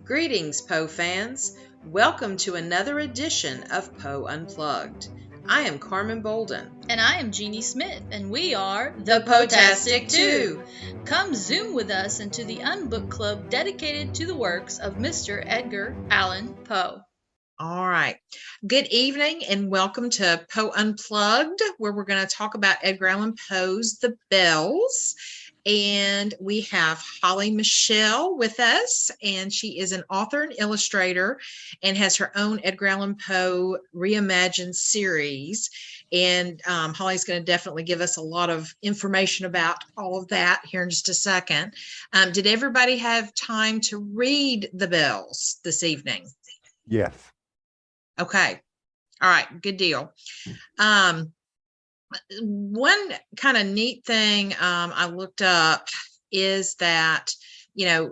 Greetings, Poe fans. Welcome to another edition of Poe Unplugged. I am Carmen Bolden. And I am Jeannie Smith, and we are The Poetastic Two. Come zoom with us into the Unbook Club dedicated to the works of Mr. Edgar Allan Poe. All right. Good evening and welcome to Poe Unplugged, where we're going to talk about Edgar Allan Poe's The Bells. And we have Holly Michele with us, and she is an author and illustrator and has her own Edgar Allan Poe reimagined series. And Holly's going to definitely give us a lot of information about all of that here in just a second. Did everybody have time to read The Bells this evening? Yes. Okay. All right. Good deal. One kind of neat thing I looked up is that, I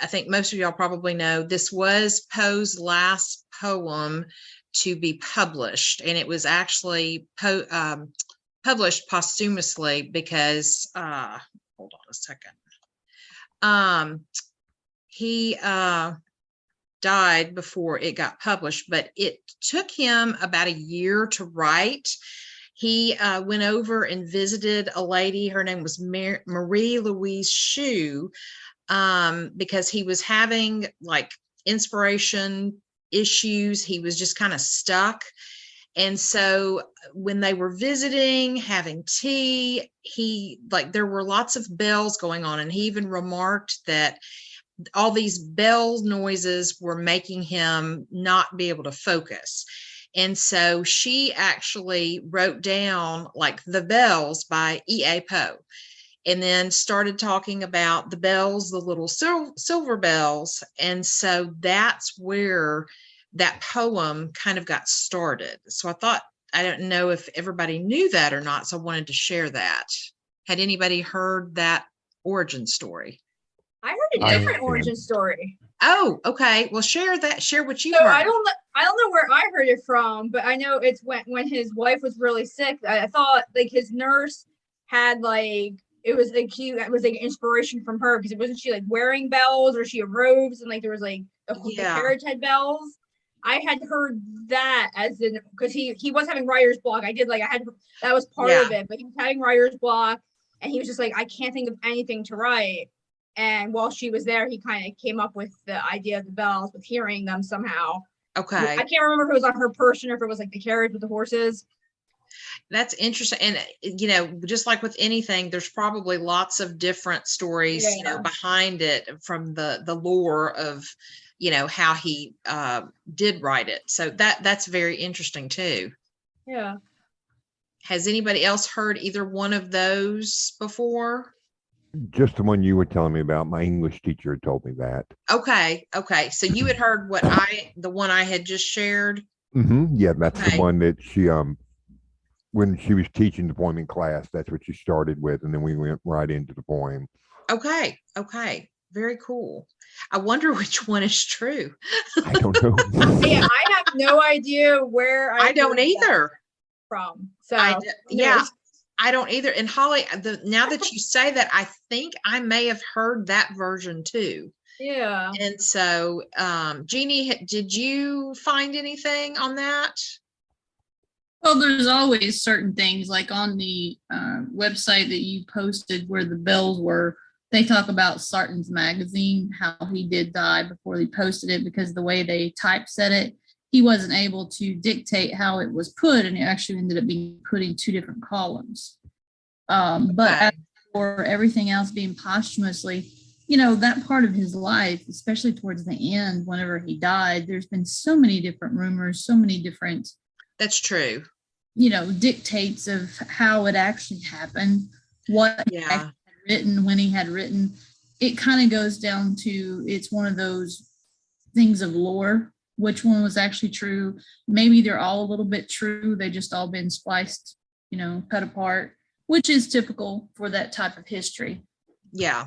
think most of y'all probably know this was Poe's last poem to be published, and it was actually published posthumously because, hold on a second, he died before it got published, but it took him about a year to write. He went over and visited a lady. Her name was Marie Louise Shue, because he was having like inspiration issues. He was just kind of stuck. And so when they were visiting, having tea, there were lots of bells going on. And he even remarked that all these bell noises were making him not be able to focus. And so she actually wrote down like The Bells by E.A. Poe, and then started talking about the bells, the little silver bells. And so that's where that poem kind of got started. So I don't know if everybody knew that or not. So I wanted to share that. Had anybody heard that origin story? I heard a different origin story. Oh, okay. Well, share what you So heard. I don't know where I heard it from, but I know it's when his wife was really sick. I thought like his nurse had it was inspiration from her, because it wasn't she like wearing bells, or she had robes, and like there was like the carriage had bells. I had heard that as in because he was having writer's block. That was part of it, but he was having writer's block, and he was just like, I can't think of anything to write. And while she was there, he kind of came up with the idea of the bells, with hearing them somehow. Okay. I can't remember if it was on her person or if it was like the carriage with the horses. That's interesting. And, just like with anything, there's probably lots of different stories, behind it from the lore of, how he did write it. So that's very interesting too. Yeah. Has anybody else heard either one of those before? Just the one you were telling me about. My English teacher told me that. Okay. So you had heard the one I had just shared? Mm-hmm. Yeah, that's the one that she, when she was teaching the poem in class, that's what she started with. And then we went right into the poem. Okay. Very cool. I wonder which one is true. I don't know. Yeah, I have no idea where I don't either. From. So, I don't either. And Holly, now that you say that, I think I may have heard that version too. Yeah. And so, Jeannie, did you find anything on that? Well, there's always certain things like on the website that you posted where the bells were. They talk about Sarton's magazine, how he did die before they posted it, because the way they typeset it, he wasn't able to dictate how it was put, and it actually ended up being put in two different columns. But as for everything else being posthumously, that part of his life, especially towards the end, whenever he died, there's been so many different rumors, so many different. That's true. Dictates of how it actually happened, what he had written, when he had written. It kind of goes down to, it's one of those things of lore. Which one was actually true? Maybe they're all a little bit true. They just all been spliced, cut apart, which is typical for that type of history. Yeah,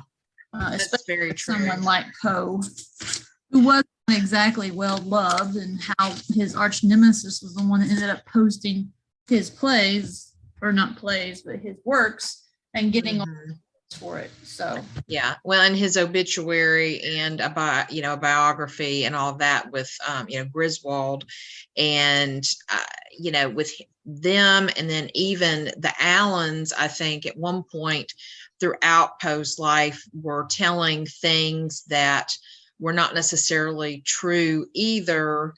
that's very true. Someone like Poe, who wasn't exactly well loved, and how his arch nemesis was the one that ended up posting his plays, or not plays, but his works, and getting for it. So yeah. Well, and his obituary and a biography and all of that with Griswold and with them, and then even the Allens, I think at one point throughout Poe's life were telling things that were not necessarily true either,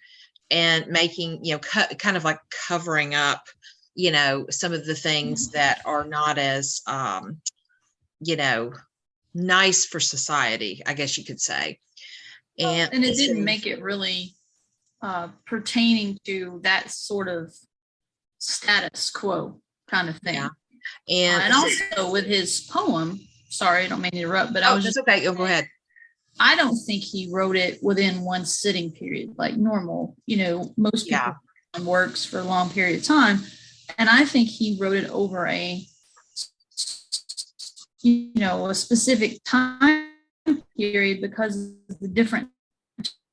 and making kind of like covering up some of the things that are not as nice for society, I guess you could say. And it didn't make it really pertaining to that sort of status quo kind of thing. Yeah. And also with his poem, sorry, I don't mean to interrupt, but that's okay. Go ahead. I don't think he wrote it within one sitting period, like normal. Most people works for a long period of time. And I think he wrote it over a specific time period because of the different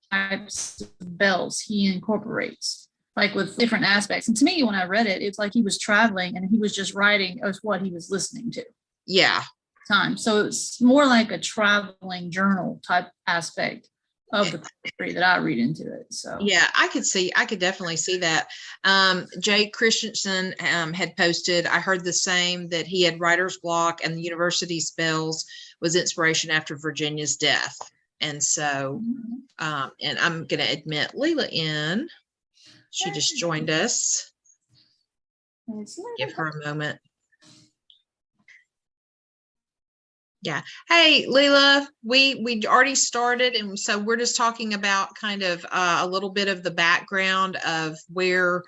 types of bells he incorporates, like with different aspects. And to me, when I read it, it's like he was traveling and he was just writing as what he was listening to. Yeah. Time. So it's more like a traveling journal type aspect of the poetry that I read into it. So yeah, I could definitely see that. Jay Christensen had posted, I heard the same, that he had writer's block and the university spells was inspiration after Virginia's death. And so, and I'm going to admit Leela in. She just joined us. Give her a moment. Yeah. Hey, Leela, we already started, and so we're just talking about kind of a little bit of the background of where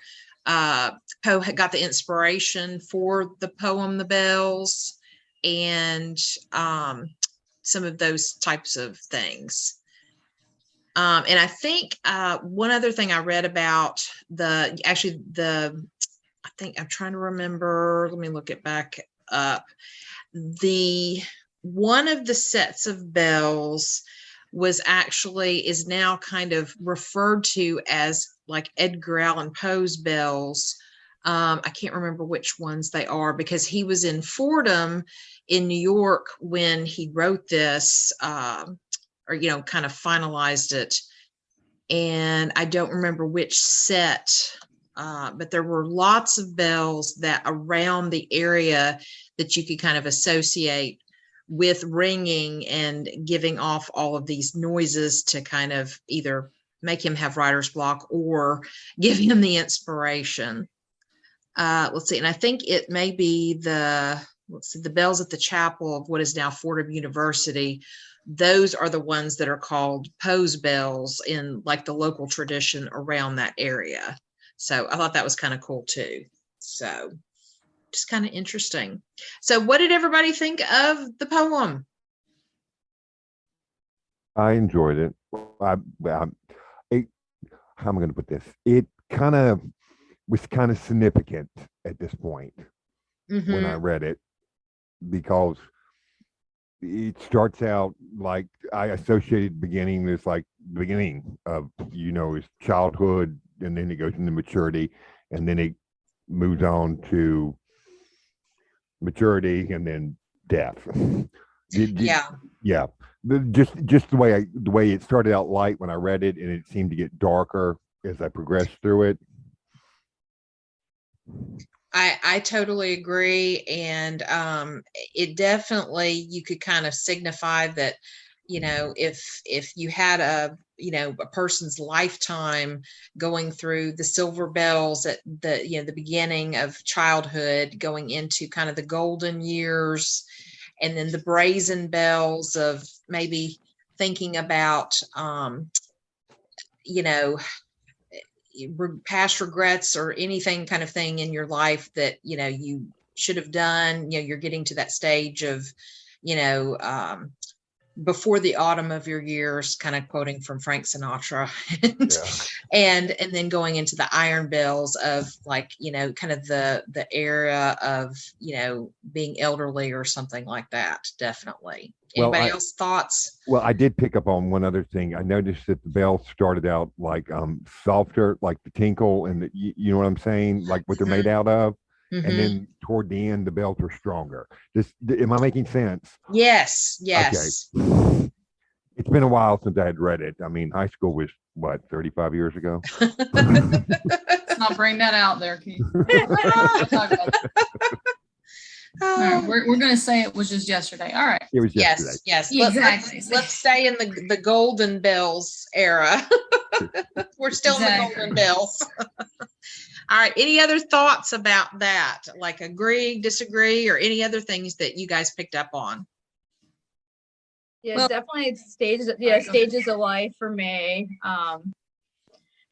Poe had got the inspiration for the poem "The Bells" and some of those types of things. And I think one other thing I read about I think I'm trying to remember. Let me look it back up. One of the sets of bells is now kind of referred to as like Edgar Allan Poe's bells. I can't remember which ones they are because he was in Fordham in New York when he wrote this, or kind of finalized it. And I don't remember which set, but there were lots of bells that around the area that you could kind of associate with ringing and giving off all of these noises to kind of either make him have writer's block or give him the inspiration. Let's see. And I think it may be the bells at the chapel of what is now Fordham University. Those are the ones that are called Poe's bells in like the local tradition around that area. So I thought that was kind of cool too. So just kind of interesting. So what did everybody think of the poem? I enjoyed it. How am I going to put this? It kind of was kind of significant at this point when I read it, because it starts out like I associated beginning this like the beginning of his childhood, and then it goes into maturity, and then it moves on to maturity and then death. Yeah. Just the way it started out light when I read it, and it seemed to get darker as I progressed through it. I totally agree. And it definitely, you could kind of signify that, if you had a person's lifetime going through the silver bells at the beginning of childhood, going into kind of the golden years, and then the brazen bells of maybe thinking about, past regrets or anything kind of thing in your life that, you should have done, you're getting to that stage of, before the autumn of your years, kind of quoting from Frank Sinatra, and then going into the iron bells of like, kind of the era of, being elderly or something like that. Definitely. Anybody else thoughts? Well, I did pick up on one other thing. I noticed that the bells started out like softer, like the tinkle, and you know what I'm saying, like what they're made out of. and then toward the end, the bells are stronger. Am I making sense? Yes, Okay. yes. It's been a while since I had read it. I mean, high school was what, 35 years ago? Let's not bring that out there, Keith. We'll talk about that. All right, we're going to say it was just yesterday. All right. It was yesterday. Yes. Exactly. Let's stay in the Golden Bells era. We're still in the Golden Bells. All right. Any other thoughts about that? Like agree, disagree, or any other things that you guys picked up on? Yeah, Well- definitely it's stages. Yeah, stages of life for me.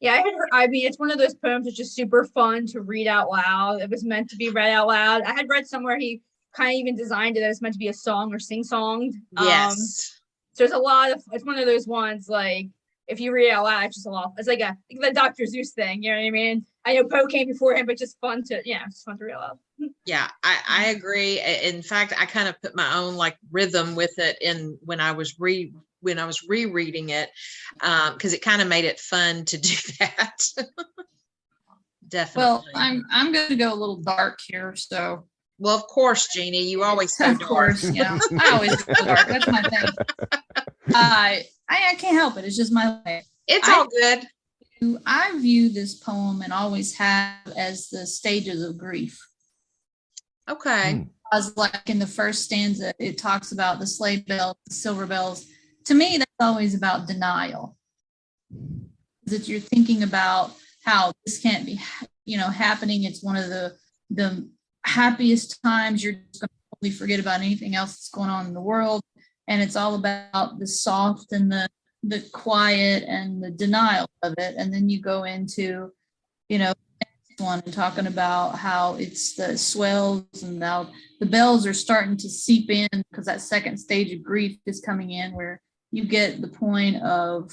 Yeah, I mean, it's one of those poems that's just super fun to read out loud. It was meant to be read out loud. I had read somewhere he kind of even designed it that it's meant to be a song or sing-songed. Yes. So there's a lot of, it's one of those ones like, if you read it out loud, it's just a lot. It's like the Dr. Seuss thing, you know what I mean? I know Poe came before him, but just fun to, it's fun to read out loud. Yeah, I agree. In fact, I kind of put my own like rhythm with it in when I was rereading it, because it kind of made it fun to do that. Definitely. Well, I'm going to go a little dark here, so. Well, of course, Jeannie, you always go Of dark. course, yeah. I always go dark. That's my thing. I can't help it. It's just my way. It's all good. I view this poem and always have as the stages of grief. Okay. As like in the first stanza, it talks about the sleigh bells, the silver bells. To me, that's always about denial. That you're thinking about how this can't be, happening. It's one of the happiest times. You're just going to totally forget about anything else that's going on in the world. And it's all about the soft and the quiet and the denial of it. And then you go into, the next one and talking about how it's the swells and now the bells are starting to seep in because that second stage of grief is coming in where you get the point of,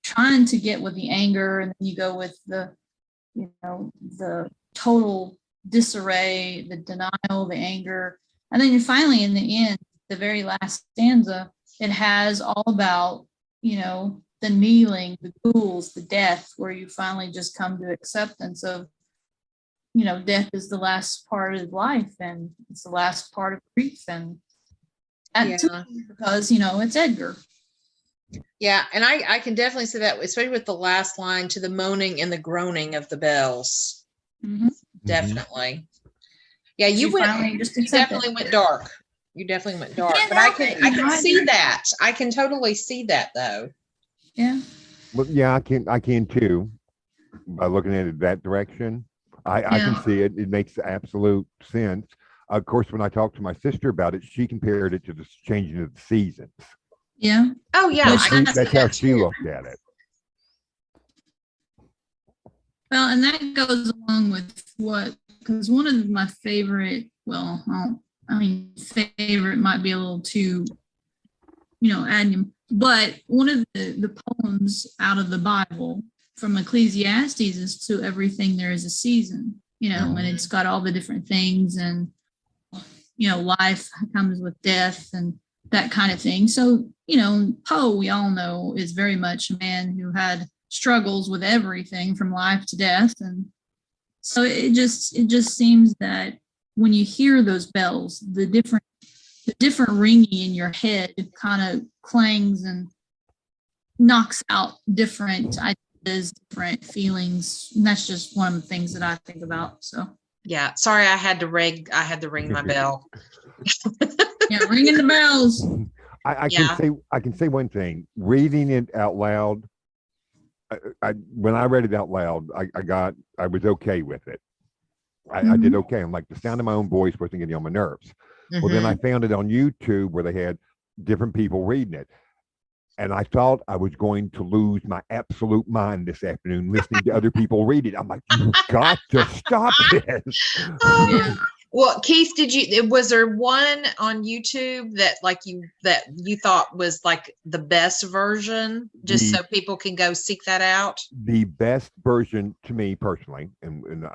trying to get with the anger, and then you go with the total disarray, the denial, the anger. And then you finally, in the end, the very last stanza, it has all about, the kneeling, the ghouls, the death, where you finally just come to acceptance of, death is the last part of life and it's the last part of grief. And because, it's Edgar. Yeah. And I can definitely see that, especially with the last line, to the moaning and the groaning of the bells. Mm-hmm. Definitely. Yeah. You definitely went dark. You definitely went dark, but I can see that. I can totally see that though. Yeah. Well, yeah, I can too. By looking at it that direction, I can see it. It makes absolute sense. Of course, when I talked to my sister about it, she compared it to the changing of the seasons. Yeah. Oh yeah. That's how she looked at it. Well, and that goes along with because one of my favorite, favorite might be a little too, ad, but one of the poems out of the Bible from Ecclesiastes is to everything there is a season, and it's got all the different things and, life comes with death and that kind of thing. So, Poe, we all know, is very much a man who had struggles with everything from life to death. And so it just seems that when you hear those bells, the different ringing in your head kind of clangs and knocks out different ideas, different feelings. And that's just one of the things that I think about. So yeah, sorry, I had to ring my bell. Yeah, ringing the bells. I can say one thing. Reading it out loud, when I read it out loud, I was okay with it. I did okay. I'm like, the sound of my own voice wasn't getting on my nerves. Well, then I found it on YouTube where they had different people reading it. And I thought I was going to lose my absolute mind this afternoon listening to other people read it. I'm like, you've got to stop this. Yeah. Well, Keith, was there one on YouTube that you thought was like the best version, just so people can go seek that out? The best version to me personally, and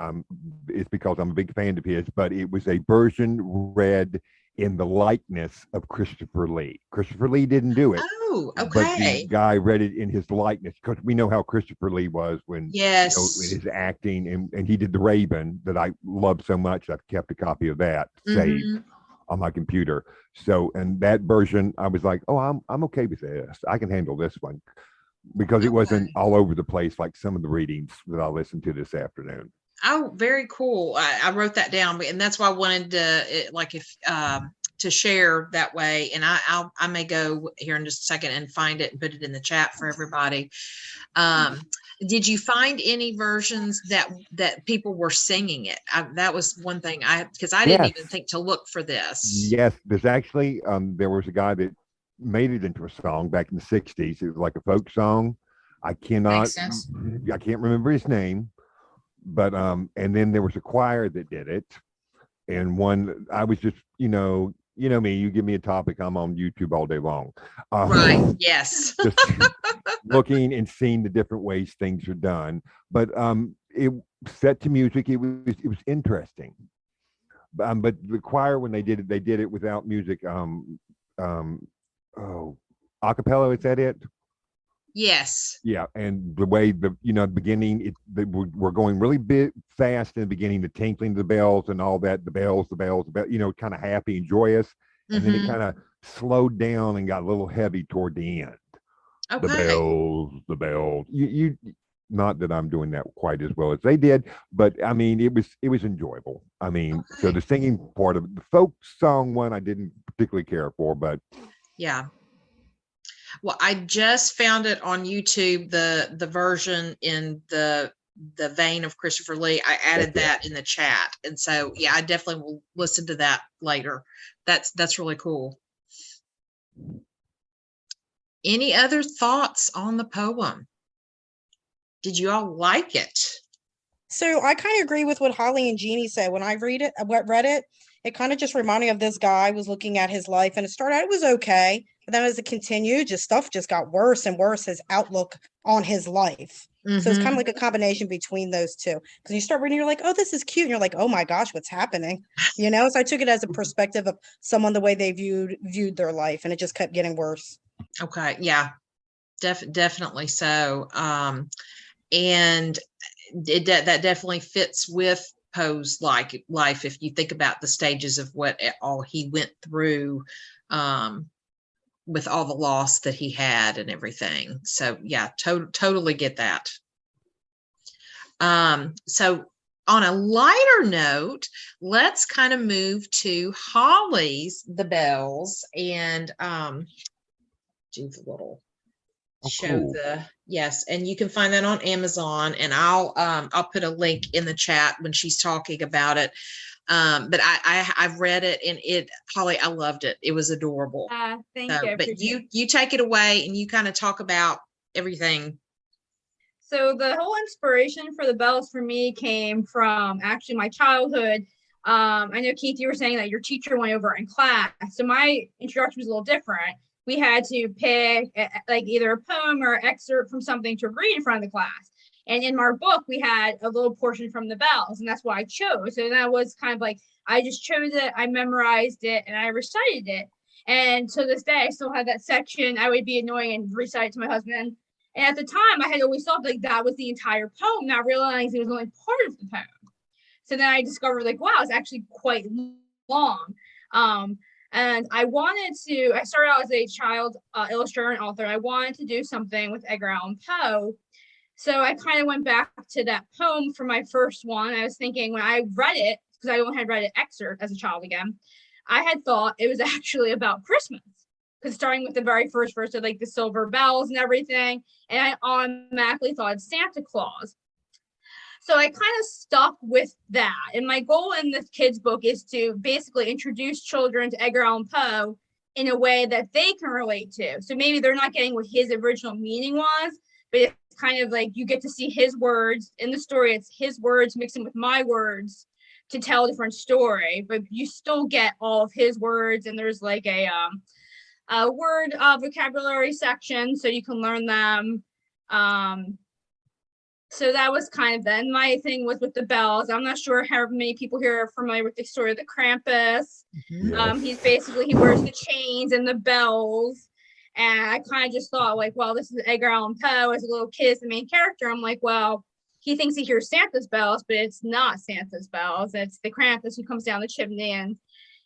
it's because I'm a big fan of his, but it was a version read in the likeness of Christopher Lee. Christopher Lee didn't do it. Oh, but the okay. guy read it in his likeness, because we know how Christopher Lee was when Yes. in his acting, and he did the Raven that I love so much. I've kept a copy of that saved Mhm. on my computer. So, and that version, I was like, oh, I'm okay with this. I can handle this one, because it wasn't Okay. all over the place like some of the readings that I listened to this afternoon. Oh, very cool. I wrote that down, and that's why I wanted like if to share that way. And I may go here in just a second and find it and put it in the chat for everybody. Um, did you find any versions that people were singing it? That was one thing because I didn't Yes, even think to look for this. yes. There's actually there was a guy that made it into a song back in the '60s. It was like a folk song. I cannot, Makes sense. I can't remember his name, but and then there was a choir that did it, and one I was just me, you give me a topic, I'm on YouTube all day long, Right. Yes. just looking and seeing the different ways things are done. But it set to music, it was interesting. But the choir, when they did it without music. Um, oh, acapella, is that it? Yes. Yeah, and the way the beginning, we're going really big fast in the beginning, the tinkling of the bells and all that, the bells, kind of happy and joyous, and then it Hmm. kind of slowed down and got a little heavy toward the end. Okay. The bells. Not that I'm doing that quite as well as they did, but I mean, it was enjoyable. I mean, so Okay. the singing part of it, the folk song one, I didn't particularly care for, but Yeah. Well, I just found it on YouTube, the version in the vein of Christopher Lee. I that's added it. that in the chat. And so yeah, I definitely will listen to that later. That's really cool. Any other thoughts on the poem? Did you all like it? So I kind of agree with what Holly and Jeannie said. When I read it, it kind of just reminded me of this guy was looking at his life, and it started out, it was okay. But then as it continued, stuff just got worse and worse, his outlook on his life. So it's kind of Mhm. like a combination between those two. Because you start reading, you're like, oh, this is cute. And you're like, oh my gosh, what's happening? So I took it as a perspective of someone, the way they viewed their life, and it just kept getting worse. Okay. Yeah. Definitely so. And that definitely fits with Poe's life if you think about the stages of what all he went through, with all the loss that he had and everything. So yeah, totally get that. So on a lighter note, let's kind of move to Holly's The Bells and do the little Oh, show cool. yes, and you can find that on Amazon, and I'll put a link in the chat when she's talking about it. But I've read it, and Holly, I loved it. It was adorable. Thank So, you. I but appreciate it. you take it away and you kind of talk about everything. So the whole inspiration for the bells for me came from actually my childhood. I know, Keith, you were saying that your teacher went over in class. So my introduction was a little different. We had to pick like either a poem or excerpt from something to read in front of the class. And in our book, we had a little portion from the bells, and that's what I chose. So that was kind of like, I just chose it, I memorized it, and I recited it. And to this day, I still have that section. I would be annoying and recite it to my husband. And at the time, I had always thought like that was the entire poem, not realizing it was only part of the poem. So then I discovered like, wow, it's actually quite long. And I started out as a child illustrator and author. I wanted to do something with Edgar Allan Poe. So I kind of went back to that poem for my first one. I was thinking when I read it, because I only had read an excerpt as a child again, I had thought it was actually about Christmas. Because starting with the very first verse of like the silver bells and everything, and I automatically thought it's Santa Claus. So I kind of stuck with that. And my goal in this kids' book is to basically introduce children to Edgar Allan Poe in a way that they can relate to. So maybe they're not getting what his original meaning was, but it's kind of like you get to see his words in the story. It's his words mixing with my words to tell a different story, but you still get all of his words. And there's like a word vocabulary section, so you can learn them. So that was kind of then. My thing was with the bells. I'm not sure how many people here are familiar with the story of the Krampus. Mhm. Yes. He wears the chains and the bells. And I kind of just thought, like, well, this is Edgar Allan Poe as a little kid, as the main character. I'm like, well, he thinks he hears Santa's bells, but it's not Santa's bells. It's the Krampus who comes down the chimney, and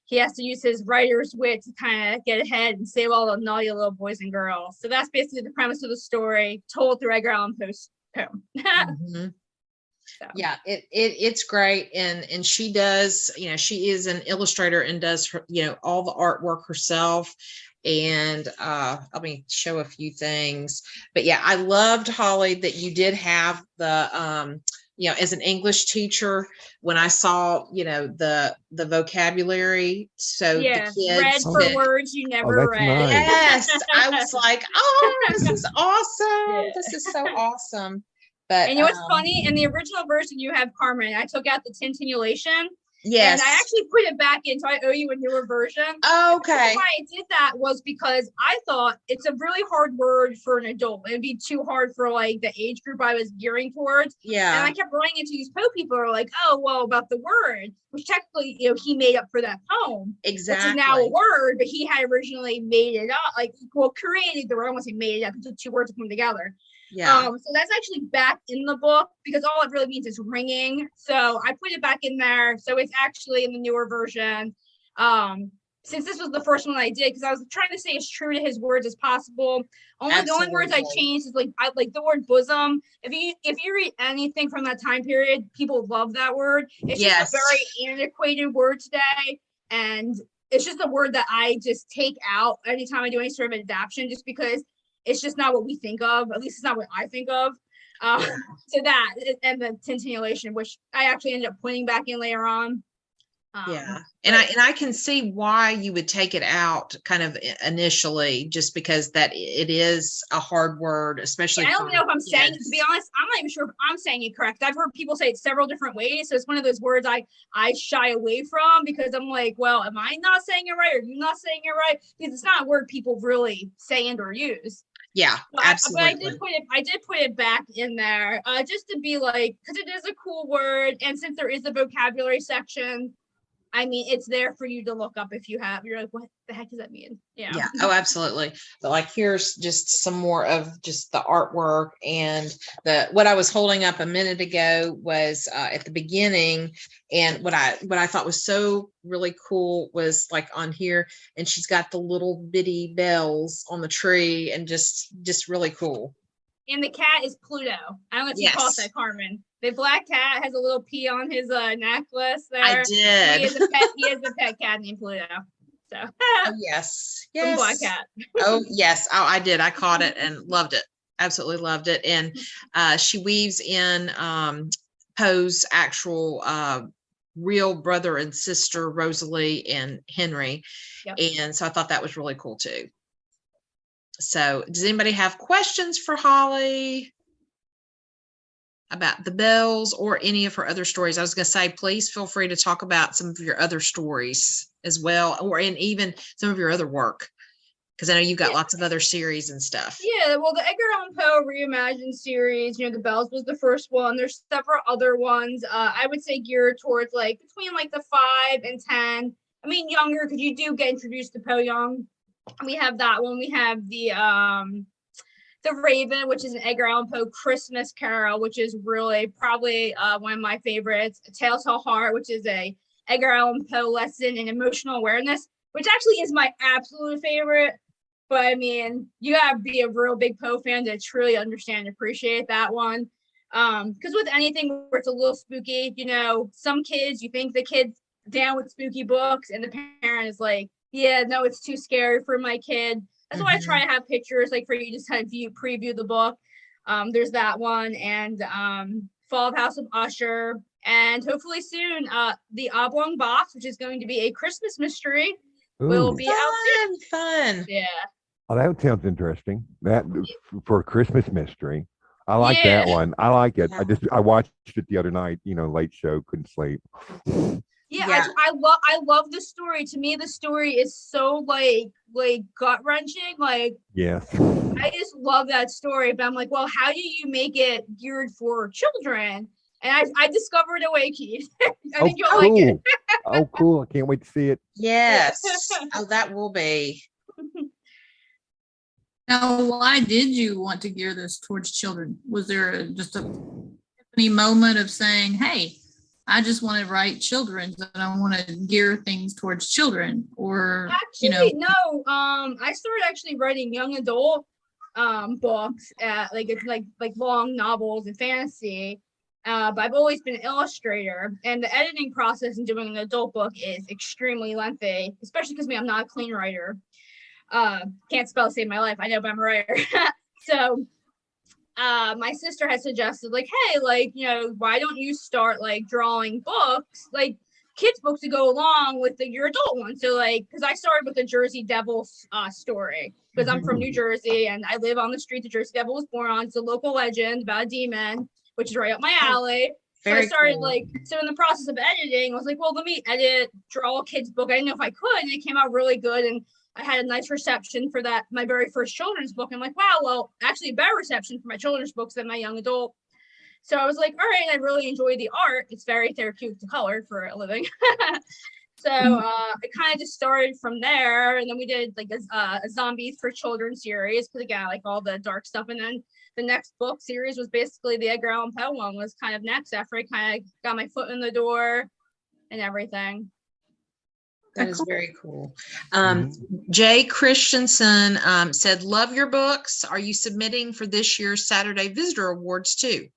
he has to use his writer's wit to kind of get ahead and save all the naughty little boys and girls. So that's basically the premise of the story, told through Edgar Allan Poe's poem. So. Yeah, it's great, and she does, she is an illustrator and does her, all the artwork herself. And let me show a few things. But yeah, I loved, Holly, that you did have the as an English teacher, when I saw the vocabulary, so the kids read for words you never read. Nice. Yes, I was like, oh, this is awesome. This is so awesome. But and what's funny, in the original version you have Carmen, I took out the tintinnulation. Yes. And I actually put it back in, so I owe you a newer version. Oh, okay. Why I did that was because I thought it's a really hard word for an adult. It'd be too hard for like the age group I was gearing towards. Yeah. And I kept running into these Poe people who are like, oh, well, about the word, which technically, he made up for that poem. Exactly. Which is now a word, but he had originally made it up, created the word. I won't say made it up, it took two words to come together. Yeah. So that's actually back in the book, because all it really means is ringing. So I put it back in there. So it's actually in the newer version. Since this was the first one I did, because I was trying to stay as true to his words as possible. The only words I changed is like the word bosom. If you read anything from that time period, people love that word. It's just a very antiquated word today, and it's just a word that I just take out anytime I do any sort of adaptation, just because it's just not what we think of. At least it's not what I think of. So that, and the tintinnulation, which I actually ended up putting back in later on. And I can see why you would take it out kind of initially, just because that it is a hard word, especially. I don't know if I'm saying it, to be honest. I'm not even sure if I'm saying it correct. I've heard people say it several different ways, so it's one of those words I shy away from, because I'm like, well, am I not saying it right, or you not saying it right? Because it's not a word people really say and or use. Yeah, absolutely. But I did put it back in there, just to be like, because it is a cool word, and since there is a vocabulary section, I mean, it's there for you to look up if you're like, what the heck does that mean? Yeah. Oh, absolutely. But here's just some more of just the artwork, and what I was holding up a minute ago was at the beginning. And what I thought was so really cool was on here, and she's got the little bitty bells on the tree, and just really cool. And the cat is Pluto. I don't know if you call that, Carmen. The black cat has a little P on his necklace there. I did. He has a pet cat named Pluto. So. Oh, yes. Some black cat. Oh, yes. Oh, I did. I caught it and loved it. Absolutely loved it. And she weaves in Poe's actual real brother and sister, Rosalie and Henry. Yep. And so I thought that was really cool too. So does anybody have questions for Holly about the bells or any of her other stories? I was going to say, please feel free to talk about some of your other stories as well, or in even some of your other work, because I know you've got lots of other series and stuff. Yeah, well, the Edgar Allan Poe Reimagined series, the Bells was the first one. There's several other ones. I would say geared towards between the 5 and 10. I mean, younger, because you do get introduced to Poe young. We have that one. We have the Raven, which is an Edgar Allan Poe Christmas Carol, which is really probably one of my favorites. A Telltale Heart, which is a Edgar Allan Poe lesson in emotional awareness, which actually is my absolute favorite. But I mean, you gotta be a real big Poe fan to truly understand and appreciate that one. Because with anything where it's a little spooky, some kids, you think the kid's down with spooky books, and the parent is like, yeah, no, it's too scary for my kid. That's why I try to have pictures for you to kind of preview the book. There's that one, and Fall of House of Usher, and hopefully soon the Oblong Box, which is going to be a Christmas mystery, will be out soon. Fun. Yeah. Oh, that sounds interesting. That for a Christmas mystery. I like that one. I like it. Yeah. I watched it the other night, late show, couldn't sleep. Yeah. I love the story. To me, the story is so gut wrenching. Yes. I just love that story. But I'm like, well, how do you make it geared for children? And I discovered a way, Keith. I think you'll like it. Oh, cool. I can't wait to see it. Yes. Oh, that will be. Now, why did you want to gear this towards children? Was there just a epiphany moment of saying, hey, I just want to write children's and I want to gear things towards children? Or, actually, no. I started actually writing young adult books, like long novels and fantasy. But I've always been an illustrator, and the editing process in doing an adult book is extremely lengthy, especially because I'm not a clean writer. Can't spell to save my life. I know, but I'm a writer. So my sister had suggested, like, hey, like, why don't you start like drawing books, like kids books to go along with your adult one. So like, because I started with the Jersey Devil story, because I'm from New Jersey and I live on the street the Jersey Devil was born on. It's a local legend about a demon, which is right up my alley. So I started so in the process of editing, I was like, well, let me draw a kid's book. I didn't know if I could, and it came out really good. And I had a nice reception for that, my very first children's book. I'm like, wow, well, actually a better reception for my children's books than my young adult. So I was like, all right, I really enjoy the art. It's very therapeutic to color for a living. So it kind of just started from there. And then we did like a Zombies for Children series, because again, I like all the dark stuff. And then the next book series was basically the Edgar Allan Poe one was kind of next after I kind of got my foot in the door and everything. That is very cool. Jay Christensen said, love your books. Are you submitting for this year's Saturday Visitor Awards too?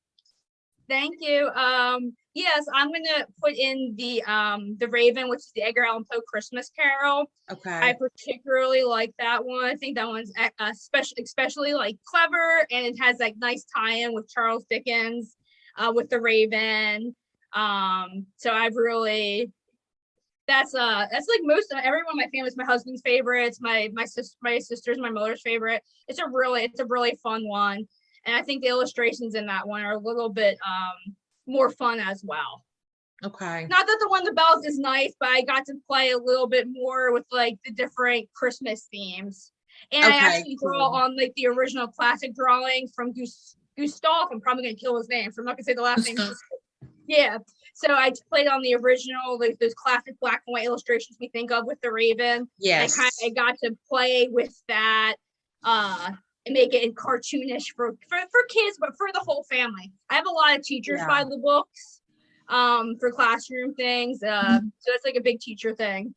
Thank you. Yes, I'm gonna put in the Raven, which is the Edgar Allan Poe Christmas Carol. Okay. I particularly like that one. I think that one's especially like clever, and it has like nice tie-in with Charles Dickens, with the Raven. So I've really, that's like most of everyone in my family. It's my husband's favorite. It's my sister's, my mother's favorite. It's a really fun one. And I think the illustrations in that one are a little bit more fun as well. Okay. Not that the one, the bells is nice, but I got to play a little bit more with like the different Christmas themes. And I actually draw on like the original classic drawings from Gustav. I'm probably going to kill his name, so I'm not going to say the last name. Yeah. So I played on the original, like those classic black and white illustrations we think of with the Raven. Yes. I got to play with that. And make it cartoonish for kids, but for the whole family. I have a lot of teachers buy the books for classroom things. So it's like a big teacher thing.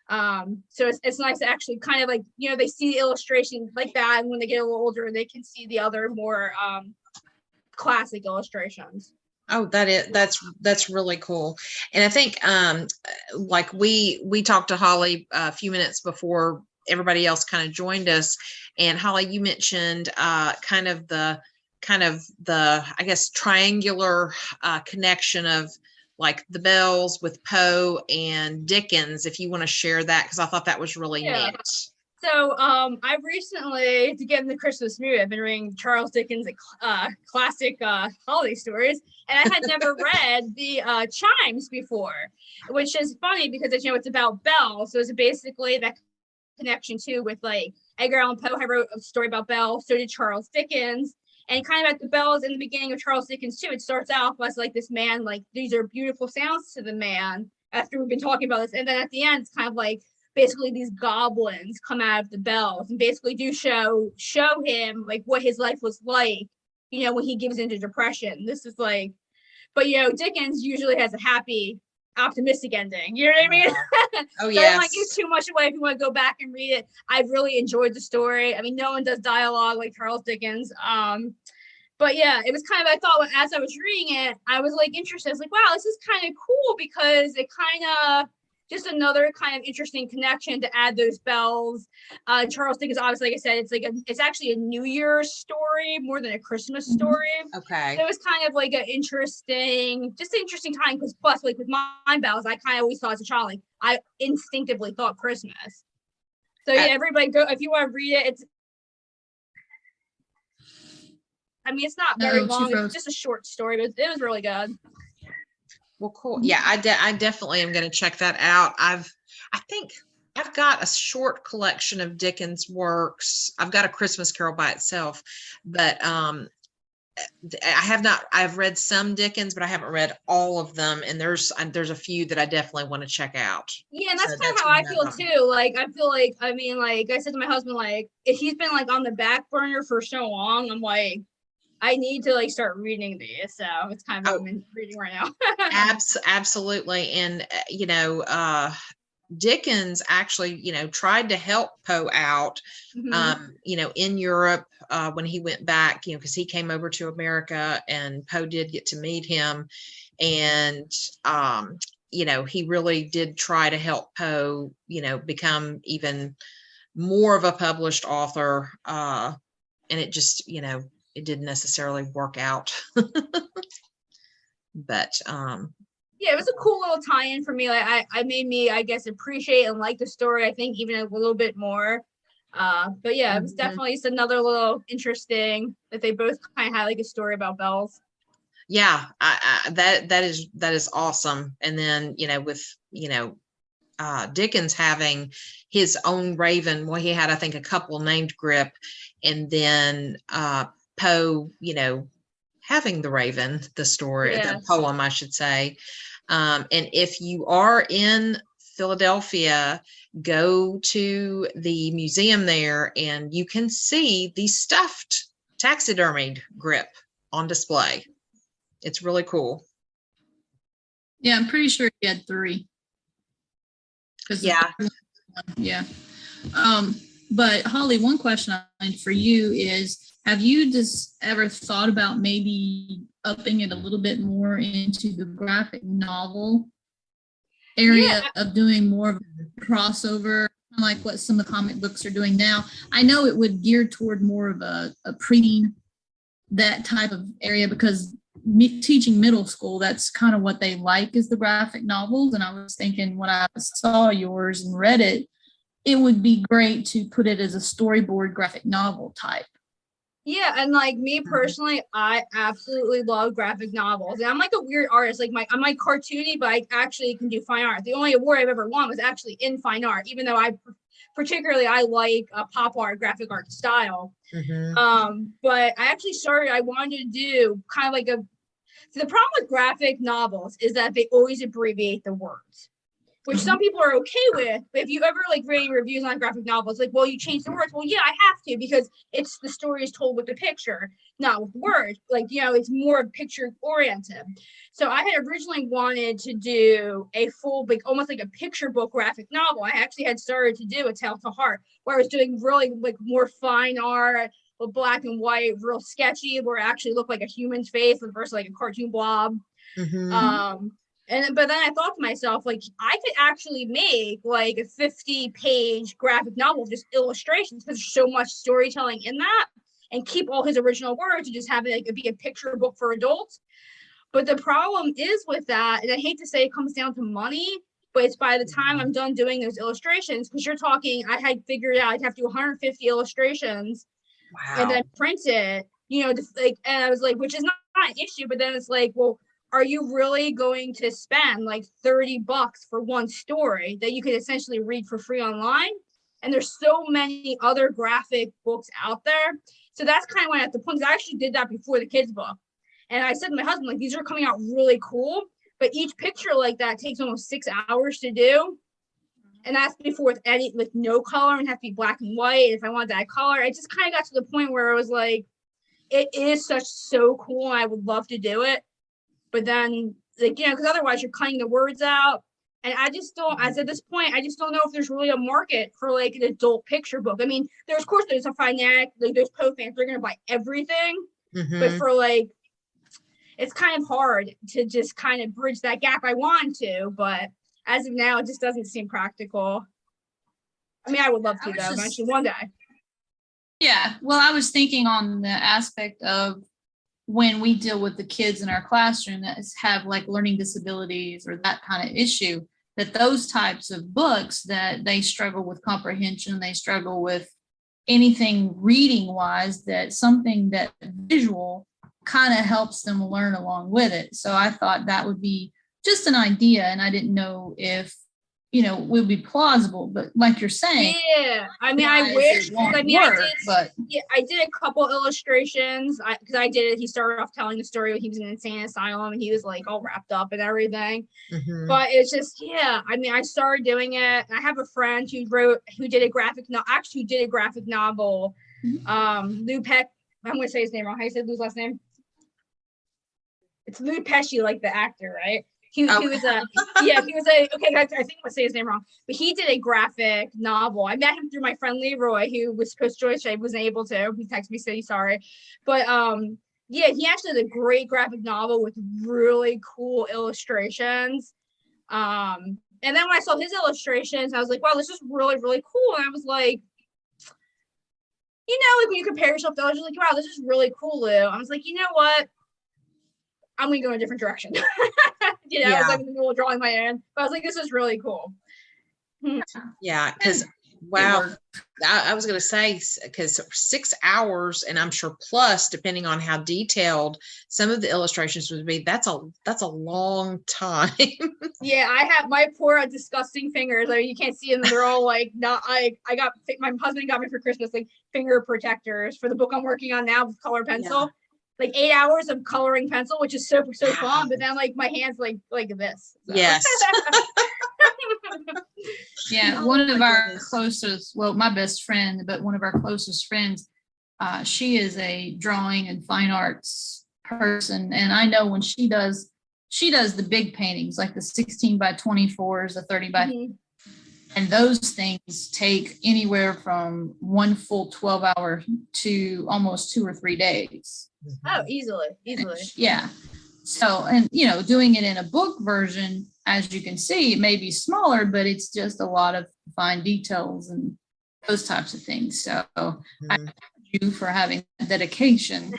So it's nice to actually kind of like, they see the illustration like that, and when they get a little older, they can see the other more classic illustrations. Oh, that's really cool. And I think like we talked to Holly a few minutes before everybody else kind of joined us, and Holly, you mentioned kind of the I guess triangular connection of like the bells with Poe and Dickens, if you want to share that, because I thought that was really neat. So I recently, to get in the Christmas mood, I've been reading Charles Dickens' classic holiday stories, and I had never read the Chimes before, which is funny because it's about bells. So it's basically that connection too with like Edgar Allan Poe. I wrote a story about bells, so did Charles Dickens. And kind of at the bells in the beginning of Charles Dickens too, it starts off as like this man, like these are beautiful sounds to the man, after we've been talking about this. And then at the end, it's kind of like basically these goblins come out of the bells and basically do show him like what his life was like, when he gives into depression. This is like, but Dickens usually has a happy, optimistic ending. You know what I mean? Oh, yeah. So I don't want to give too much away if you want to go back and read it. I've really enjoyed the story. I mean, no one does dialogue like Charles Dickens. But yeah, it was kind of, I thought as I was reading it, I was like interested. I was like, wow, this is kind of cool, because it kind of just another kind of interesting connection to add those bells. Charles Dickens, obviously, like I said, it's actually a New Year's story more than a Christmas story. Okay. So it was kind of like an interesting time, because plus like with my bells, I kind of always thought as a child, like I instinctively thought Christmas. So yeah, everybody go, if you want to read it. It's not very long. It's just a short story, but it was really good. Well, cool. Yeah, I definitely am going to check that out. I think I've got a short collection of Dickens works. I've got A Christmas Carol by itself, but I've read some Dickens, but I haven't read all of them. And there's a few that I definitely want to check out. Yeah, and that's So kind of that's how I one feel of them. too. Like I feel like, I mean, like I said to my husband, like if he's been like on the back burner for so long, I'm like, I need to like start reading these. So it's kind of what I'm reading right now. Absolutely. And Dickens actually, tried to help Poe out, in Europe when he went back, because he came over to America and Poe did get to meet him. And, he really did try to help Poe, become even more of a published author. And it just, it didn't necessarily work out. But yeah, it was a cool little tie-in for me. Like I made me, I guess, appreciate and like the story, I think, even a little bit more. But yeah, it was definitely just another little interesting that they both kind of had like a story about bells. Yeah, that is awesome. And then, with, Dickens having his own raven, well, he had, I think, a couple named Grip, and then Poe, having the raven, the story, the poem, I should say. And if you are in Philadelphia, go to the museum there and you can see the stuffed taxidermied Grip on display. It's really cool. Yeah, I'm pretty sure he had 3. Yeah. Yeah. But Holly, one question I have for you is, have you just ever thought about maybe upping it a little bit more into the graphic novel area of doing more of a crossover, like what some of the comic books are doing now? I know it would gear toward more of a preteen, that type of area, because teaching middle school, that's kind of what they like, is the graphic novels. And I was thinking when I saw yours and read it, it would be great to put it as a storyboard graphic novel type. Yeah, and like me personally, I absolutely love graphic novels. And I'm like a weird artist. Like I'm like cartoony, but I actually can do fine art. The only award I've ever won was actually in fine art, even though I like pop art, graphic art style. But I actually I wanted to do kind of like so the problem with graphic novels is that they always abbreviate the words, which some people are okay with. But if you ever like reading reviews on graphic novels, like, well, you change the words. Well, yeah, I have to, because it's the story is told with the picture, not with words. Like, it's more picture oriented. So I had originally wanted to do a full, like almost like a picture book graphic novel. I actually had started to do A Tale to Heart, where I was doing really like more fine art, black and white, real sketchy, where it actually looked like a human's face versus like a cartoon blob. But then I thought to myself, like, I could actually make like a 50-page graphic novel of just illustrations, because there's so much storytelling in that, and keep all his original words and just have it like be a picture book for adults. But the problem is with that, and I hate to say it comes down to money, but it's by the time I'm done doing those illustrations, because you're talking, I had figured out I'd have to do 150 illustrations. Wow. And then print it, and I was like, which is not an issue, but then it's like, well, are you really going to spend like $30 for one story that you could essentially read for free online? And there's so many other graphic books out there. So that's kind of when at the point, I actually did that before the kids book. And I said to my husband, like, these are coming out really cool, but each picture like that takes almost 6 hours to do. And that's before with any, like, no color, and have to be black and white. If I wanted to add color, it just kind of got to the point where it was like, it is so cool, and I would love to do it. But then, like, because otherwise you're cutting the words out. And I just don't, as at this point, I just don't know if there's really a market for like an adult picture book. I mean, of course, there's a fanatic, like there's Poe fans, they're going to buy everything. But for like, it's kind of hard to just kind of bridge that gap. I want to, but as of now, it just doesn't seem practical. I mean, I would love to, though, eventually one day. Yeah. Well, I was thinking on the aspect of when we deal with the kids in our classroom that have like learning disabilities or that kind of issue, that those types of books that they struggle with comprehension, they struggle with anything reading wise, that something that visual kind of helps them learn along with it. So I thought that would be just an idea. And I didn't know if, would be plausible, but like you're saying, Yeah, I mean, I guys, wish. it won't I mean, I work, did. but Yeah, I did a couple illustrations because I did it. He started off telling the story when he was in an insane asylum and he was like all wrapped up and everything. Mhm. But it's just, yeah. I mean, I started doing it. I have a friend who did a graphic novel. Lou Peck. I'm going to say his name wrong. How you say Lou's last name? It's Lou Pesci, like the actor, right? He was he was a okay. I think I'm gonna say his name wrong, but he did a graphic novel. I met him through my friend Leroy, who was supposed to join. I wasn't able to. He texted me, said he's sorry, but yeah, he actually did a great graphic novel with really cool illustrations. And then when I saw his illustrations, I was like, wow, this is really really cool. And I was like, like when you compare yourself to others, you're like, wow, this is really cool, Lou. I was like, you know what? I'm going to go in a different direction. I was like in the middle of drawing my own, but I was like, this is really cool. Yeah, because wow, I was going to say, because 6 hours, and I'm sure plus, depending on how detailed some of the illustrations would be, that's a long time. Yeah, I have my poor disgusting fingers. I mean, you can't see them. They're all like not. I got my husband got me for Christmas like finger protectors for the book I'm working on now with color pencil. Yeah. Like 8 hours of coloring pencil, which is so fun. But then like my hands like this. So. Yes. Yeah, one of our closest, well, my best friend, but one of our closest friends, she is a drawing and fine arts person, and I know when she does the big paintings, like the 16 by 24s, the 30 by, and those things take anywhere from one full 12-hour to almost 2 or 3 days. Oh, easily. Yeah. So, and doing it in a book version, as you can see, it may be smaller, but it's just a lot of fine details and those types of things. So I thank you for having dedication.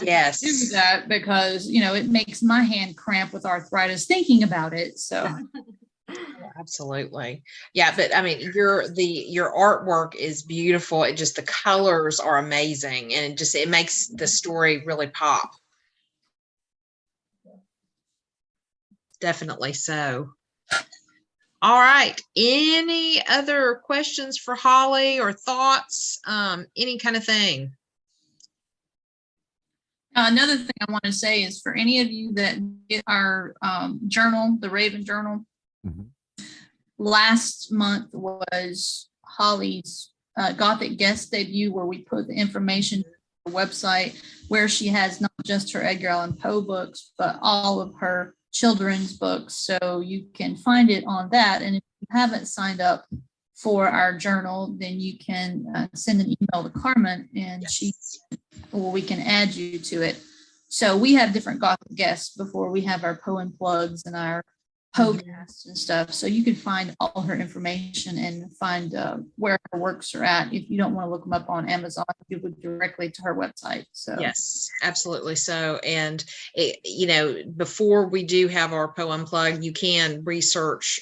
Yes. To do that, because it makes my hand cramp with arthritis thinking about it. So absolutely. Yeah, but I mean, your artwork is beautiful. It just, the colors are amazing, and it makes the story really pop. Definitely so. All right. Any other questions for Holly or thoughts? Any kind of thing? Another thing I want to say is for any of you that get our journal, the Raven Journal, last month was Holly's Gothic guest debut, where we put the information on the website where she has not just her Edgar Allan Poe books, but all of her children's books. So you can find it on that. And if you haven't signed up for our journal, then you can send an email to Carmen, and we can add you to it. So we have different Gothic guests before we have our Poe Unplugged and our Poe cast and stuff. So you can find all her information and find where her works are at. If you don't want to look them up on Amazon, you go directly to her website. So yes, absolutely. So, and before we do have our Poe Unplugged, you can research,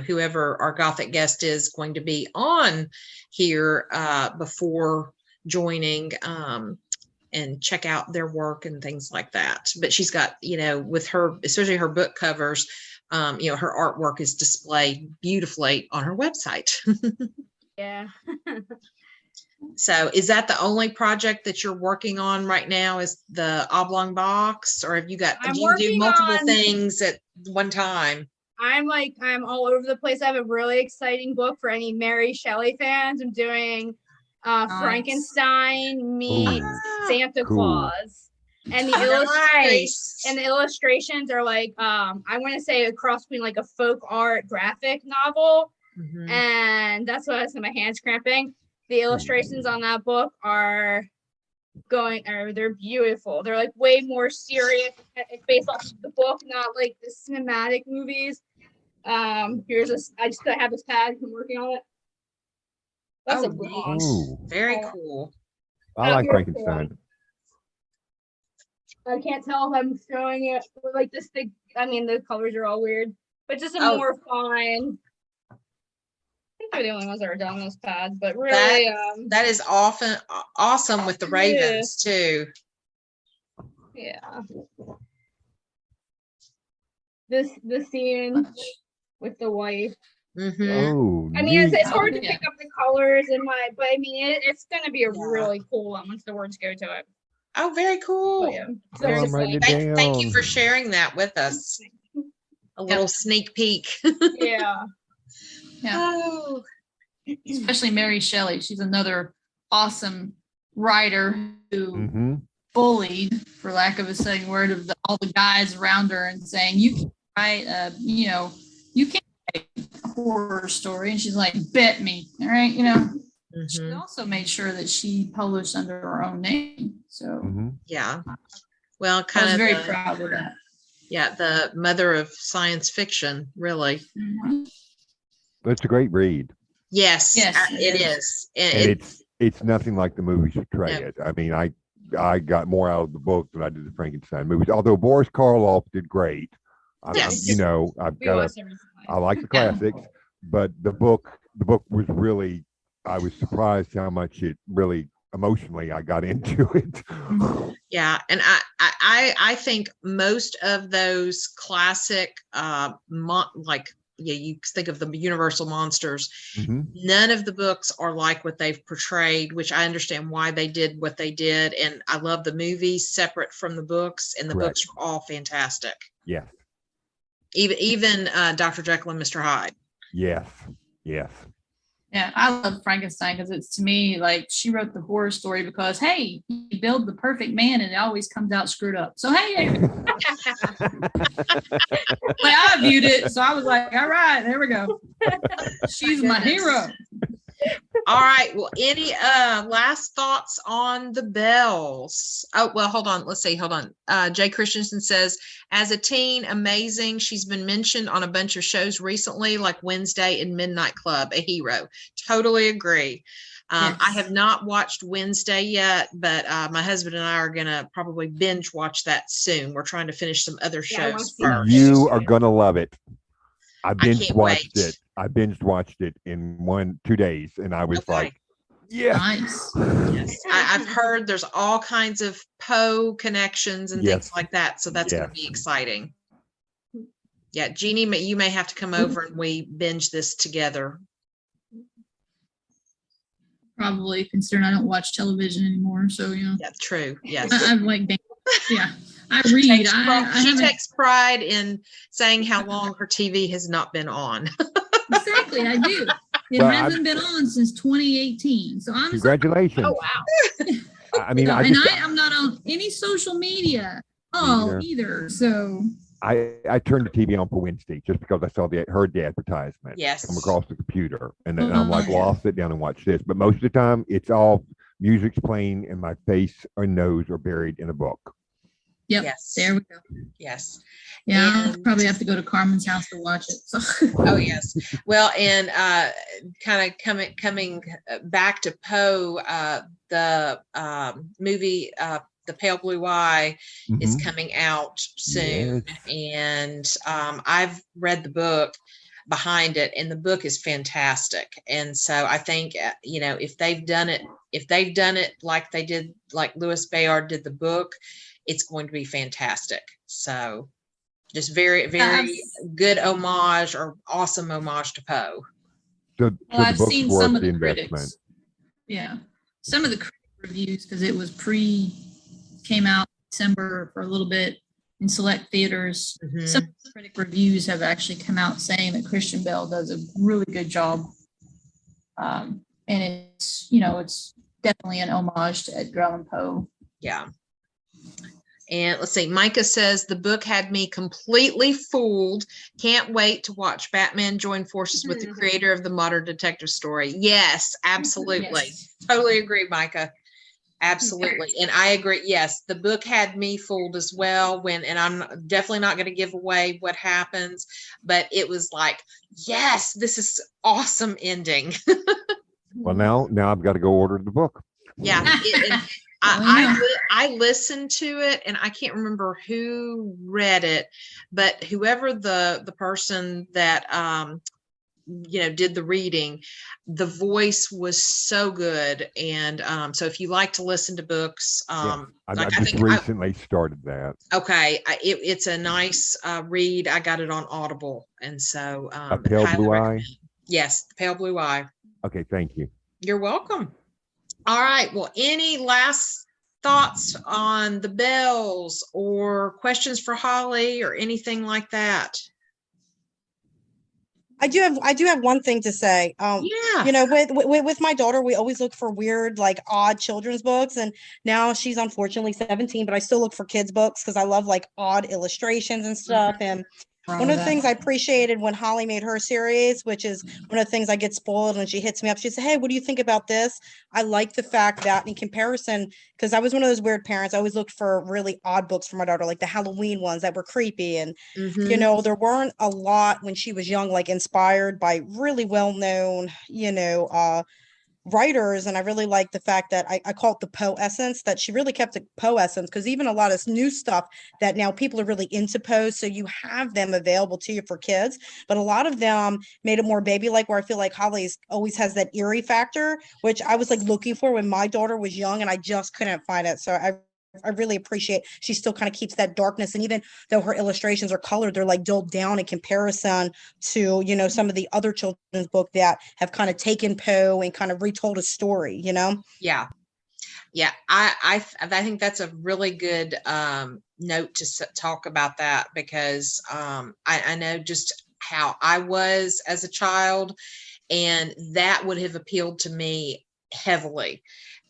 whoever our Gothic guest is going to be on here before joining, and check out their work and things like that. But she's got, with her, especially her book covers, her artwork is displayed beautifully on her website. Yeah. So is that the only project that you're working on right now, is the oblong box, or have you got, do you do multiple things at one time? I'm all over the place. I have a really exciting book for any Mary Shelley fans. I'm doing Frankenstein meets Santa Claus. And the illustrations are like I want to say a cross between like a folk art graphic novel, and that's why my hands cramping. The illustrations on that book they're beautiful. They're like way more serious. It's based off of the book, not like the cinematic movies. I have this pad. I'm working on it. That's a book. Very cool. I like Frankenstein. I can't tell if I'm showing it like this big. I mean, the colors are all weird, but just a more fine. I think they're the only ones that are done on those pads, but really, that is often awesome with the Ravens too. Yeah. The scene with the wife. Oh, I mean, it's neat. hard to Yeah. pick up the colors but I mean, it's gonna be a Yeah. really cool one once the words go to it. Oh, very cool. But yeah, Oh, there's I'm just writing like, it Thank you down. for sharing that with us. A little sneak peek. yeah. Yeah. Oh, Especially Mary Shelley. She's another awesome writer who Mm-hmm. bullied, for lack of a saying word, of all the guys around her and saying, "You can't write, you can't write a horror story." And she's like, "Bet me." All right, She mhm. also made sure that she published under her own name. So Mm-hmm. Yeah. Well, I kind was of very proud of that. the mother of science fiction, really. It's a great read, Yes, Yes, it it is. is. and it's nothing like the movies portray No. it. I mean, I got more out of the book than I did the Frankenstein movies. Although Boris Karloff did great. Yes. I've We got watched everything. I like the Yeah. classics, but the book was really, I was surprised how much it really emotionally I got into it. Yeah, and I think most of those classic you think of the Universal monsters. Mhm. None of the books are like what they've portrayed, which I understand why they did what they did, and I love the movies separate from the books, and the Correct. books are all fantastic. Yes, Even Dr. Jekyll and Mr. Hyde. yes, yes. Yeah, I love Frankenstein because it's, to me, like, she wrote the horror story because, hey, you build the perfect man and it always comes out screwed up. So, hey, I viewed it. So I was like, all right, there we go. She's my hero. All right. Well, any last thoughts on the bells? Oh, well, hold on. Let's see. Hold on. Jay Christensen says, as a teen, amazing. She's been mentioned on a bunch of shows recently, like Wednesday and Midnight Club, a hero. Totally agree. I Yes. have not watched Wednesday yet, but my husband and I are going to probably binge watch that soon. We're trying to finish some other Yeah, I wanna shows see that. first. You are gonna love it. I binge can't watched wait. it. I binge watched it in 2 days, and I was Okay. like, yeah. Nice. Yes, I've heard there's all kinds of Poe connections and things Yes. like that, so that's going to be Yes. exciting. Yeah, Jeannie, you may have to come over and we binge this together. Probably, considering I don't watch television anymore. So, Yeah, true. Yes. I'm like, yeah, I read. She takes pride in saying how long her TV has not been on. Exactly, I do. It Well, hasn't been on since 2018. So I'm sorry. Congratulations. Oh wow. I mean, No, I and just I'm not on any social media Neither. either. So I turned the TV on for Wednesday just because I saw heard the advertisement Yes. come across the computer, and then I'm like, Oh, well, yeah. I'll sit down and watch this. But most of the time, it's all music's playing, and my face or nose are buried in a book. yep, Yes. there we go. Yes. Yeah, I'll And- probably have to go to Carmen's house to watch it. So Oh yes. Well, and kind of coming back to Poe, the movie The Pale Blue Eye is Mhm. coming out soon, and I've read the book behind it, and the book is fantastic. And so I think if they've done it like they did, like Louis Bayard did the book, it's going to be fantastic. So just very, very good homage or awesome homage to Poe. So, well, the I've book's seen worth some of the the investment. critics. Yeah, some of the critic reviews, because it was came out December for a little bit in select theaters. Mhm. Some critic reviews have actually come out saying that Christian Bale does a really good job, and it's definitely an homage to Edgar Allan Poe. Yeah. And let's see, Micah says the book had me completely fooled. Can't wait to watch Batman join forces with the creator of the modern detective story. Yes, absolutely. Yes. Totally agree, Micah. Absolutely. And I agree. Yes, the book had me fooled as well and I'm definitely not going to give away what happens, but it was like, yes, this is awesome ending. Well, now I've got to go order the book. Yeah. I listened to it, and I can't remember who read it, but whoever the person that did the reading, the voice was so good. And so if you like to listen to books, I I just think recently started that. okay, it's a nice read. I got it on Audible, and so A Pale highly Blue Eye. recommend. Yes, the pale blue eye. Okay, thank you. You're welcome. All right. Well, any last thoughts on the bells or questions for Holly or anything like that? I do have one thing to say. Yeah. You know, with my daughter, we always look for weird, like odd children's books, and now she's unfortunately 17, but I still look for kids books because I love like odd illustrations and stuff. And one of the things I appreciated when Holly made her series, which is one of the things I get spoiled when she hits me up, she said, "Hey, what do you think about this?" I like the fact that in comparison, because I was one of those weird parents, I always looked for really odd books for my daughter, like the Halloween ones that were creepy. And, you know, there weren't a lot when she was young, like inspired by really well-known, writers. And I really like the fact that I call it the Poe essence, that she really kept the Poe essence, because even a lot of new stuff that now people are really into Poe, so you have them available to you for kids, but a lot of them made it more baby like, where I feel like Holly's always has that eerie factor, which I was like looking for when my daughter was young and I just couldn't find it. So I really appreciate she still kind of keeps that darkness. And even though her illustrations are colored, they're like dulled down in comparison to, you know, some of the other children's book that have kind of taken Poe and kind of retold a story, you know? Yeah. Yeah. I think that's a really good note to talk about that, because I know just how I was as a child, and that would have appealed to me heavily.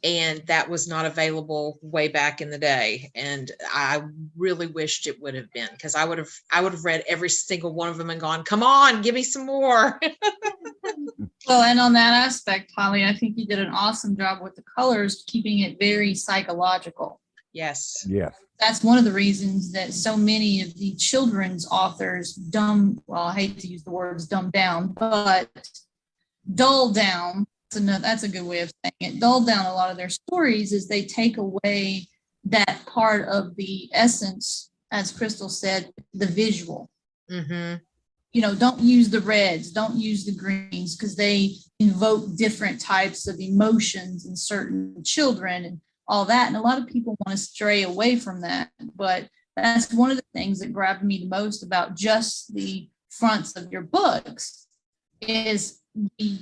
And that was not available way back in the day. And I really wished it would have been, because I would have read every single one of them and gone, come on, give me some more. Well, and on that aspect, Holly, I think you did an awesome job with the colors, keeping it very psychological. Yes. Yes. That's one of the reasons that so many of the children's authors I hate to use the words dumb down, but dull down. That's a good way of saying it. Dull down a lot of their stories, is they take away that part of the essence, as Crystal said, the visual. Mm-hmm. You know, don't use the reds, don't use the greens, because they invoke different types of emotions in certain children and all that. And a lot of people want to stray away from that. But that's one of the things that grabbed me the most about just the fronts of your books, is the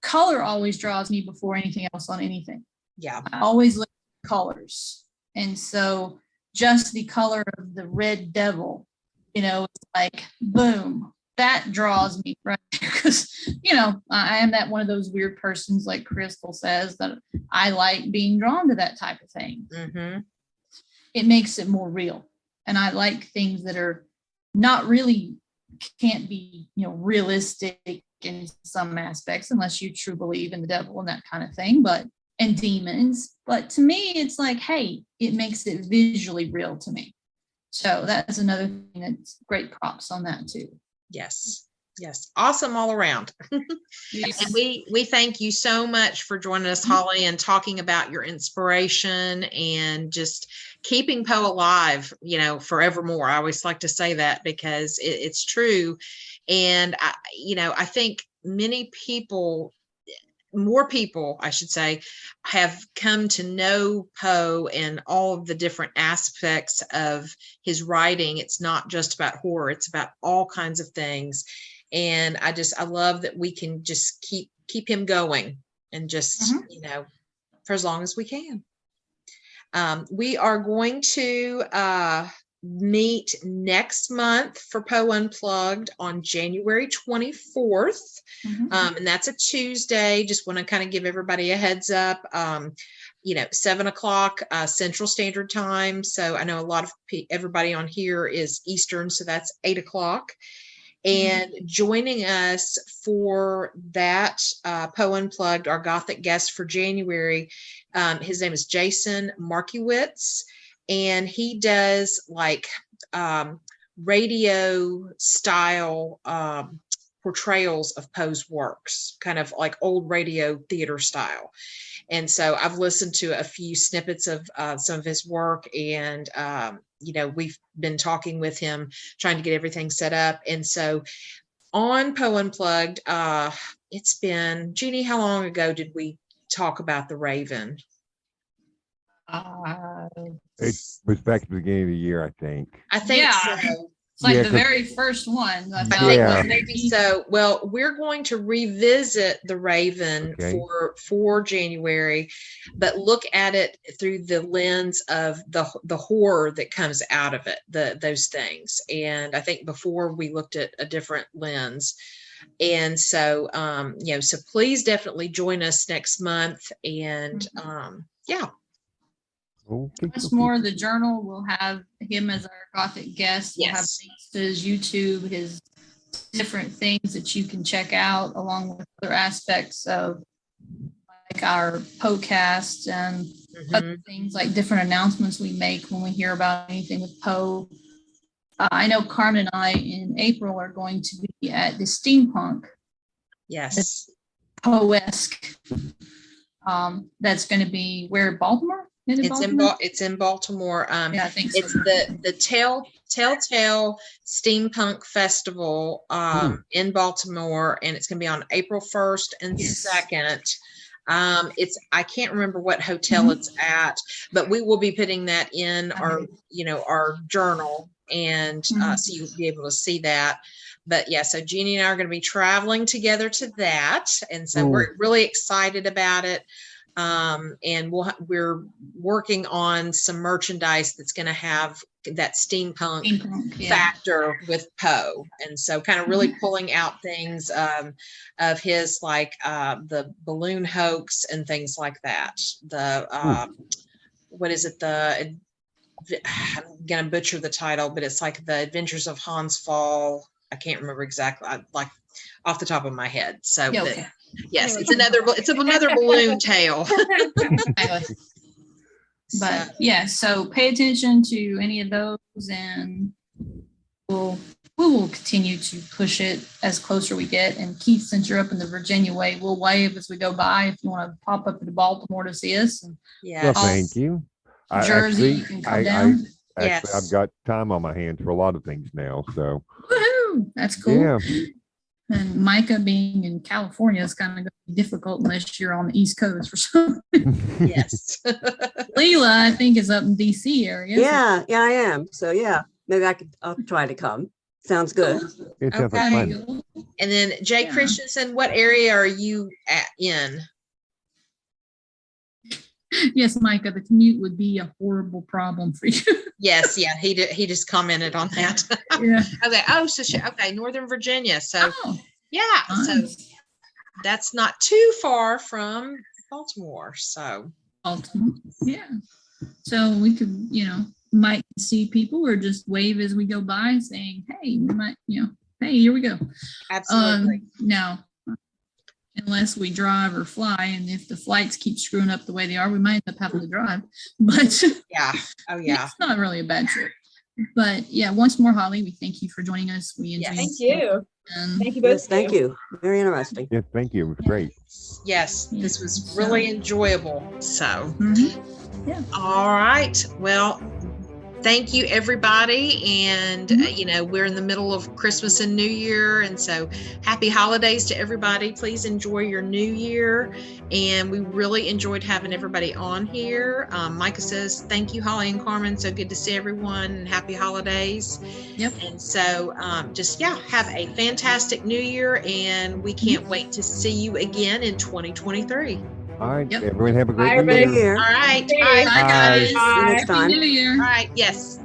color always draws me before anything else on anything. Yeah. I always look at colors. And so just the color of the red devil, you know, it's like, boom, that draws me, right? Because, you know, I am that one of those weird persons, like Crystal says, that I like being drawn to that type of thing. Mm-hmm. It makes it more real. And I like things that are not really, can't be, you know, realistic in some aspects, unless you truly believe in the devil and that kind of thing, and demons. But to me, it's like, hey, it makes it visually real to me. So that's another thing that's great props on that too. Yes. Yes. Awesome all around. Yes. And we thank you so much for joining us, Holly, and talking about your inspiration and just keeping Poe alive, you know, forevermore. I always like to say that, because it's true. And I think more people, I should say, have come to know Poe and all of the different aspects of his writing. It's not just about horror, it's about all kinds of things. And I love that we can just keep him going, and just, for as long as we can. We are going to meet next month for Poe Unplugged on January 24th. And that's a Tuesday. Just want to kind of give everybody a heads up. 7 o'clock Central Standard Time. So I know a lot of everybody on here is Eastern, so that's 8 o'clock. And joining us for that Poe Unplugged, our Gothic guest for January, his name is Jason Markiewicz, and he does like radio style portrayals of Poe's works, kind of like old radio theater style. And so I've listened to a few snippets of some of his work, and we've been talking with him, trying to get everything set up. And so on Poe Unplugged, it's been, Jeannie, how long ago did we talk about The Raven? It was back at the beginning of the year, I think. I think Yeah. so. It's like Yeah, the 'cause- very first one. I I thought think Yeah. was maybe so. Well, we're going to revisit the Raven Okay. for January, but look at it through the lens of the horror that comes out of it, those things. And I think before we looked at a different lens. And so so please definitely join us next month. And yeah. Okay, Once okay. more, the journal will have him as our Gothic guest. We'll have Yes. links to his YouTube, his different things that you can check out, along with other aspects of like our podcast and other things like different announcements we make when we hear about anything with Poe. I know Carmen and I in April are going to be at the Steampunk Yes. Poe-esque. That's going to be where, Baltimore? It's in Baltimore. Yeah, I think so. It's the Telltale Steampunk Festival in Baltimore, and it's going to be on April 1st and 2nd. I can't remember what hotel it's at, but we will be putting that in our journal, and so you'll be able to see that. But yeah, so Jeannie and I are going to be traveling together to that, and so we're really excited about it. And we're working on some merchandise that's going to have that steampunk factor with Poe, and so kind of really pulling out things of his, like the balloon hoax and things like that. The what is it? I'm gonna butcher the title, but it's like the Adventures of Hans Fall. I can't remember exactly, like off the top of my head. So okay. yes, it's another balloon tale. But yeah, so pay attention to any of those, and we will continue to push it as closer we get. And Keith, since you're up in the Virginia way, we'll wave as we go by if you want to pop up to Baltimore to see us. Yeah. Well, thank you. Jersey, you can come down. Actually, I've got time on my hands for a lot of things now. So Woohoo! That's cool. yeah. And Micah being in California is kind of going to be difficult unless you're on the East Coast for something. Yes. Leela, I think, is up in DC area. Yeah, I am. So yeah, maybe I'll try to come. Sounds good. It sounds like Okay. fun. And then Jay Christensen, what area are you in? Yes, Micah, the commute would be a horrible problem for you. Yes, yeah, he just commented on that. Yeah. Okay. Oh, so okay, Northern Virginia. So yeah, so Nice. that's not too far from Baltimore. So Baltimore. Yeah. So we could, might see people or just wave as we go by saying, hey, we might, hey, here we go. absolutely. Now, unless we drive or fly, and if the flights keep screwing up the way they are, we might end up having to drive. But Yeah. Oh yeah. it's not really a bad trip. But yeah, once more, Holly, we thank you for joining us. We enjoyed Thank you. And Thank you both. Yes, thank you. Very interesting. Yes, thank you. It was great. Yes, this was really enjoyable. So Mhm. all right. Well, thank you, everybody. And, we're in the middle of Christmas and New Year. And so happy holidays to everybody. Please enjoy your new year. And we really enjoyed having everybody on here. Micah says, thank you, Holly and Carmen. So good to see everyone, and happy holidays. Yep. And so have a fantastic new year. And we can't wait to see you again in 2023. All right. Yep. Everyone have a great Bye, New everybody. Year. Here. All right. Bye. Bye, guys. See you next Happy time. New Year. All right. Yes.